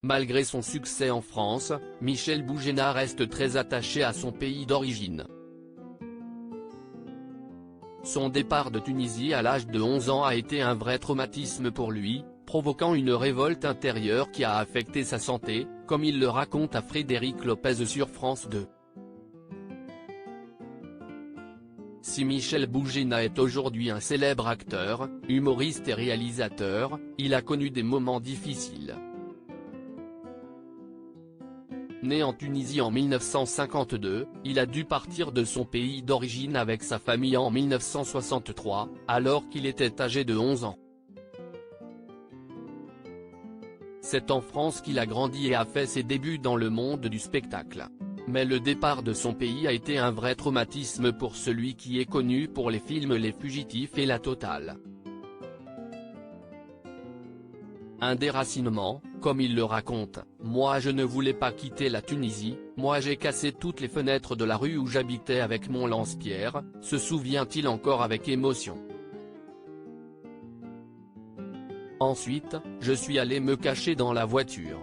Malgré son succès en France, Michel Boujena reste très attaché à son pays d'origine. Son départ de Tunisie à l'âge de 11 ans a été un vrai traumatisme pour lui, provoquant une révolte intérieure qui a affecté sa santé, comme il le raconte à Frédéric Lopez sur France 2. Si Michel Boujena est aujourd'hui un célèbre acteur, humoriste et réalisateur, il a connu des moments difficiles. Né en Tunisie en 1952, il a dû partir de son pays d'origine avec sa famille en 1963, alors qu'il était âgé de 11 ans. C'est en France qu'il a grandi et a fait ses débuts dans le monde du spectacle. Mais le départ de son pays a été un vrai traumatisme pour celui qui est connu pour les films Les Fugitifs et La Totale. Un déracinement, comme il le raconte, « Moi je ne voulais pas quitter la Tunisie, moi j'ai cassé toutes les fenêtres de la rue où j'habitais avec mon lance-pierre », se souvient-il encore avec émotion. Ensuite, je suis allé me cacher dans la voiture.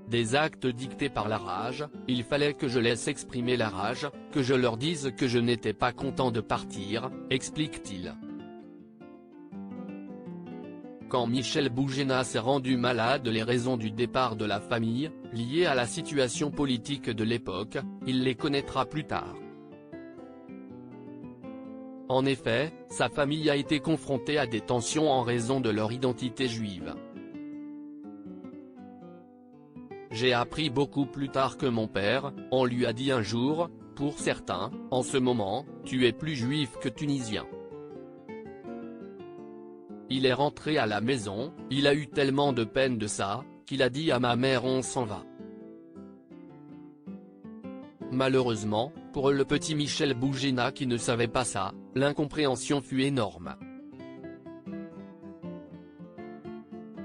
Des actes dictés par la rage, il fallait que je laisse exprimer la rage, que je leur dise que je n'étais pas content de partir, explique-t-il. Quand Michel Boujena s'est rendu malade, les raisons du départ de la famille, liées à la situation politique de l'époque, il les connaîtra plus tard. En effet, sa famille a été confrontée à des tensions en raison de leur identité juive. J'ai appris beaucoup plus tard que mon père, on lui a dit un jour, pour certains, en ce moment, tu es plus juif que tunisien. Il est rentré à la maison, il a eu tellement de peine de ça, qu'il a dit à ma mère on s'en va. Malheureusement, pour le petit Michel Boujena qui ne savait pas ça, l'incompréhension fut énorme.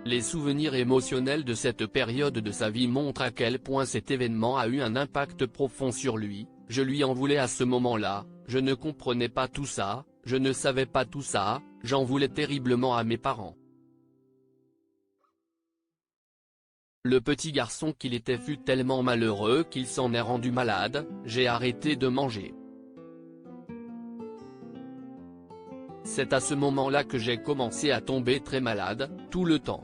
Les souvenirs émotionnels de cette période de sa vie montrent à quel point cet événement a eu un impact profond sur lui. Je lui en voulais à ce moment-là, je ne comprenais pas tout ça, je ne savais pas tout ça, j'en voulais terriblement à mes parents. Le petit garçon qu'il était fut tellement malheureux qu'il s'en est rendu malade, j'ai arrêté de manger. C'est à ce moment-là que j'ai commencé à tomber très malade, tout le temps.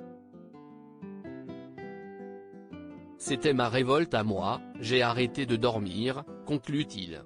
C'était ma révolte à moi, j'ai arrêté de dormir, conclut-il.